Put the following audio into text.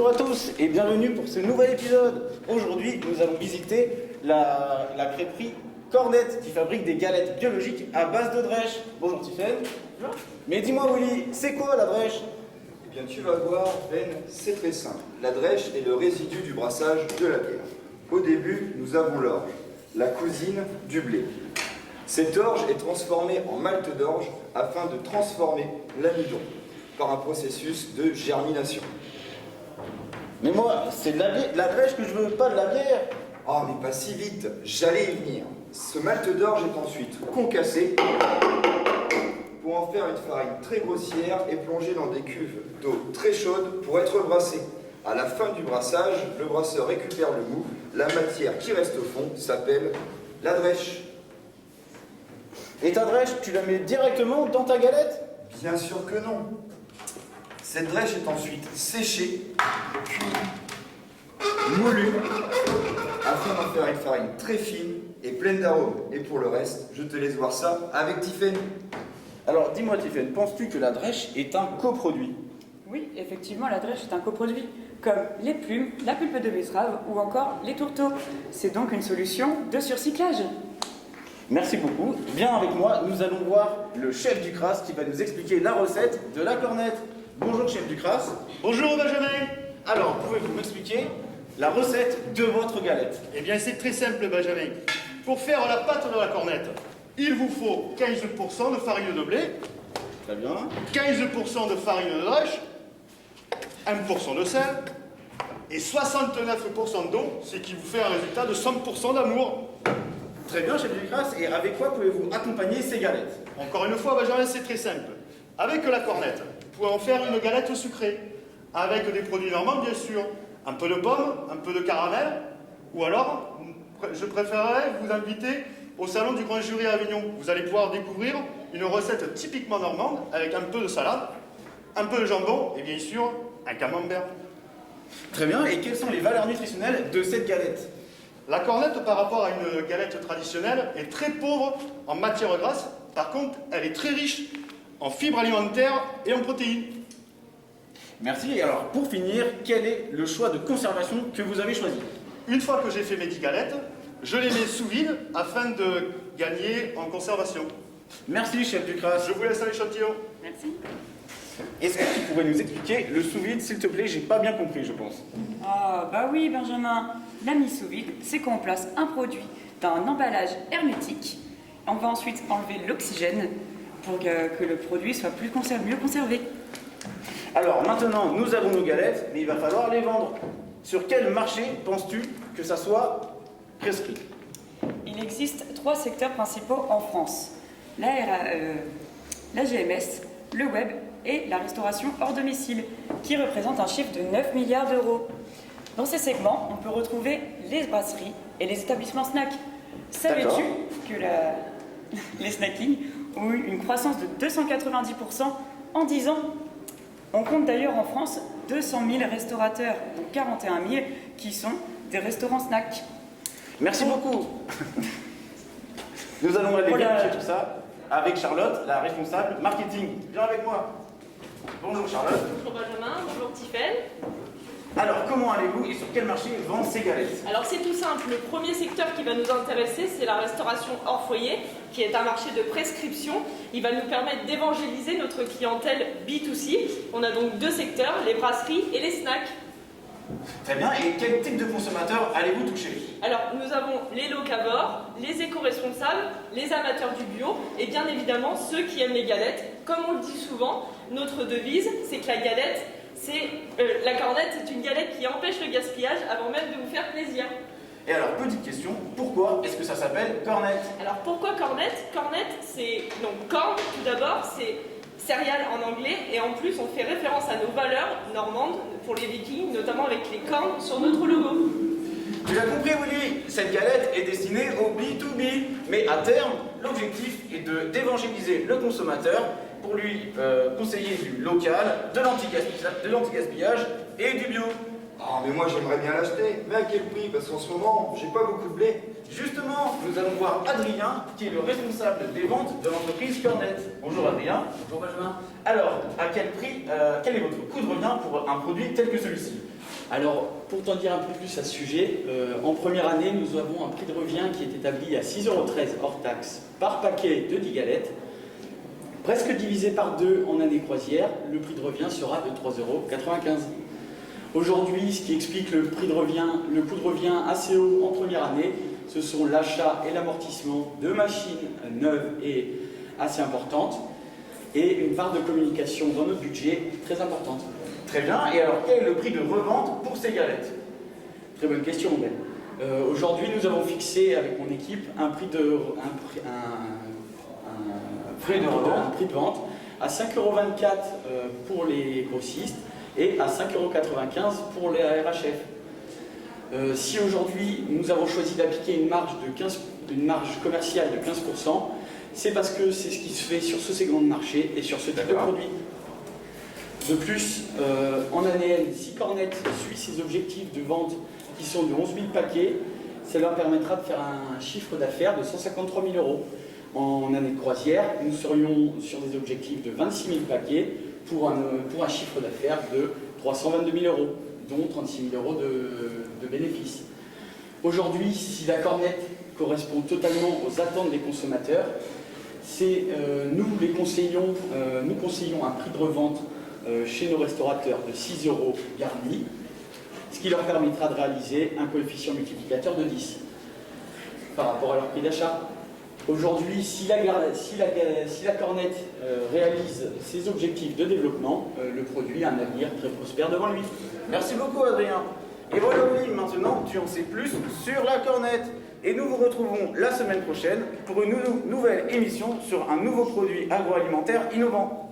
Bonjour à tous et bienvenue pour ce nouvel épisode. Aujourd'hui, nous allons visiter la crêperie Cornette qui fabrique des galettes biologiques à base de drèche. Bonjour Tiffaine. Bonjour. Mais dis-moi Willy, c'est quoi la drèche? Eh bien tu vas voir, Ben, c'est très simple. La drèche est le résidu du brassage de la bière. Au début, nous avons l'orge, la cousine du blé. Cette orge est transformée en malt d'orge afin de transformer l'amidon par un processus de germination. Mais moi, c'est de la drèche que je veux, pas de la bière. Oh, mais pas si vite, j'allais y venir. Ce malt d'orge est ensuite concassé pour en faire une farine très grossière et plongée dans des cuves d'eau très chaude pour être brassée. À la fin du brassage, le brasseur récupère le mou. La matière qui reste au fond s'appelle la drèche. Et ta drèche, tu la mets directement dans ta galette? Bien sûr que non. Cette drèche est ensuite séchée, puis moulue, afin d'en faire une farine très fine et pleine d'arômes. Et pour le reste, je te laisse voir ça avec Tiffaine. Alors dis-moi Tiffaine, penses-tu que la drèche est un coproduit? Oui, effectivement, la drèche est un coproduit, comme les plumes, la pulpe de betterave ou encore les tourteaux. C'est donc une solution de surcyclage. Merci beaucoup. Viens avec moi, nous allons voir le chef du CRAS qui va nous expliquer la recette de la cornette. Bonjour chef du CRAS. Bonjour Benjamin. Alors, pouvez-vous m'expliquer la recette de votre galette? Eh bien c'est très simple Benjamin. Pour faire la pâte de la cornette, il vous faut 15% de farine de blé, Très bien. 15% de farine de drèche, 1% de sel et 69% d'eau, ce qui vous fait un résultat de 100% d'amour. Très bien chef du CRAS. Et avec quoi pouvez-vous accompagner ces galettes? Encore une fois Benjamin, c'est très simple. Avec la cornette, vous pouvez en faire une galette sucrée, avec des produits normands bien sûr, un peu de pomme, un peu de caramel, ou alors, je préférerais vous inviter au salon du Grand Jury à Avignon. Vous allez pouvoir découvrir une recette typiquement normande, avec un peu de salade, un peu de jambon, et bien sûr, un camembert. Très bien. Et quelles sont les valeurs nutritionnelles de cette galette? La cornette, par rapport à une galette traditionnelle, est très pauvre en matière grasse. Par contre, elle est très riche en fibres alimentaires et en protéines. Merci. Et alors, pour finir, quel est le choix de conservation que vous avez choisi? Une fois que j'ai fait mes 10 galettes, je les mets sous vide afin de gagner en conservation. Merci chef du CRAS. Je vous laisse à l'échantillon. Merci. Est-ce que tu pourrais nous expliquer le sous-vide s'il te plaît? J'ai pas bien compris je pense. Ah, bah oui, Benjamin. La mise sous vide, c'est qu'on place un produit dans un emballage hermétique. On va ensuite enlever l'oxygène pour que le produit soit mieux conservé. Alors maintenant nous avons nos galettes, mais il va falloir les vendre. Sur quel marché penses-tu que ça soit prescrit? Il existe 3 secteurs principaux en France. La GMS, le web et la restauration hors domicile, qui représente un chiffre de 9 milliards d'euros. Dans ces segments, on peut retrouver les brasseries et les établissements snacks. Savais-tu que les snackings ont eu une croissance de 290% en 10 ans? On compte d'ailleurs en France 200 000 restaurateurs, dont 41 000 qui sont des restaurants snacks. Merci beaucoup. Nous allons aller vérifier tout ça avec Charlotte, la responsable marketing. Viens avec moi. Bonjour Charlotte. Bonjour Benjamin, bonjour Tiffaine. Alors comment allez-vous et sur quel marché vendent ces galettes? Alors c'est tout simple, le premier secteur qui va nous intéresser, c'est la restauration hors foyer, qui est un marché de prescription. Il va nous permettre d'évangéliser notre clientèle B2C. On a donc 2 secteurs, les brasseries et les snacks. Très bien, et quel type de consommateurs allez-vous toucher? Alors nous avons les locavores, les éco-responsables, les amateurs du bio et bien évidemment ceux qui aiment les galettes. Comme on le dit souvent, notre devise, c'est que la cornette, c'est une galette qui empêche le gaspillage avant même de vous faire plaisir. Et alors, petite question, pourquoi est-ce que ça s'appelle cornette? Alors pourquoi cornette? Cornette, c'est donc corn, tout d'abord, c'est céréales en anglais, et en plus on fait référence à nos valeurs normandes pour les Vikings, notamment avec les cornes sur notre logo. Tu l'as compris Willy, cette galette est destinée au B2B, mais à terme, l'objectif est d'évangéliser le consommateur pour lui conseiller du local, de l'anti-gaspillage et du bio. Ah, mais moi j'aimerais bien l'acheter. Mais à quel prix? Parce qu'en ce moment, j'ai pas beaucoup de blé. Justement, nous allons voir Adrien, qui est le responsable des ventes de l'entreprise Cornet. Bonjour Adrien. Bonjour Benjamin. Alors, à quel prix, quel est votre coût de revient pour un produit tel que celui-ci? Alors, pour t'en dire un peu plus à ce sujet, en première année, nous avons un prix de revient qui est établi à 6,13 € hors taxe par paquet de 10 galettes. Presque divisé par 2 en année croisière, le prix de revient sera de 3,95 €. Aujourd'hui, ce qui explique le coût de revient assez haut en première année, ce sont l'achat et l'amortissement de machines neuves et assez importantes et une part de communication dans notre budget très importante. Très bien, et alors quel est le prix de revente pour ces galettes? Très bonne question, Ben. Aujourd'hui, nous avons fixé avec mon équipe un prix de vente à 5,24 € pour les grossistes et à 5,95 € pour les RHF. Si aujourd'hui nous avons choisi d'appliquer une marge commerciale de 15%, c'est parce que c'est ce qui se fait sur ce segment de marché et sur ce type de produit. De plus, en annuel, si Cornet suit ses objectifs de vente qui sont de 11 000 paquets, ça leur permettra de faire un chiffre d'affaires de 153 000 €. En année de croisière, nous serions sur des objectifs de 26 000 paquets pour un chiffre d'affaires de 322 000 €, dont 36 000 € de bénéfices. Aujourd'hui, si la Cornet correspond totalement aux attentes des consommateurs, nous conseillons un prix de revente chez nos restaurateurs de 6 € garni, ce qui leur permettra de réaliser un coefficient multiplicateur de 10 par rapport à leur prix d'achat. Aujourd'hui, si la Cornet réalise ses objectifs de développement, le produit a un avenir très prospère devant lui. Merci beaucoup Adrien. Et voilà Oli, maintenant tu en sais plus sur la Cornet. Et nous vous retrouvons la semaine prochaine pour une nouvelle émission sur un nouveau produit agroalimentaire innovant.